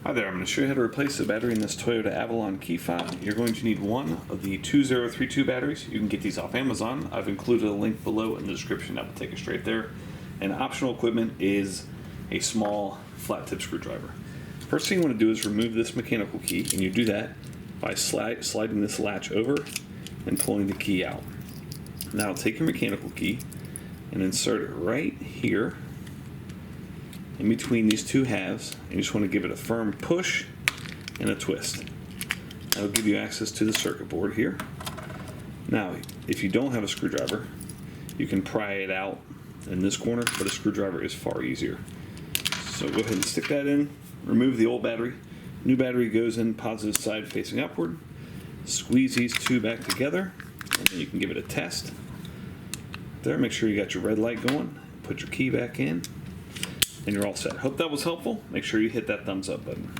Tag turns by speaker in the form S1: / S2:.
S1: Hi there, I'm going to show you how to replace the battery in this Toyota Avalon key fob. You're going to need one of the 2032 batteries. You can get these off Amazon. I've included a link below in the description that will take you straight there. And optional equipment is a small flat tip screwdriver. First thing you want to do is remove this mechanical key, and you do that by sliding this latch over and pulling the key out. Now take your mechanical key and insert it right here in between these two halves, and you just want to give it a firm push and a twist. That'll give you access to the circuit board here. Now, if you don't have a screwdriver, you can pry it out in this corner, but a screwdriver is far easier. So go ahead and stick that in, remove the old battery. New battery goes in positive side facing upward. Squeeze these two back together, and then you can give it a test. There, make sure you got your red light going. Put your key back in, and you're all set. Hope that was helpful. Make sure you hit that thumbs up button.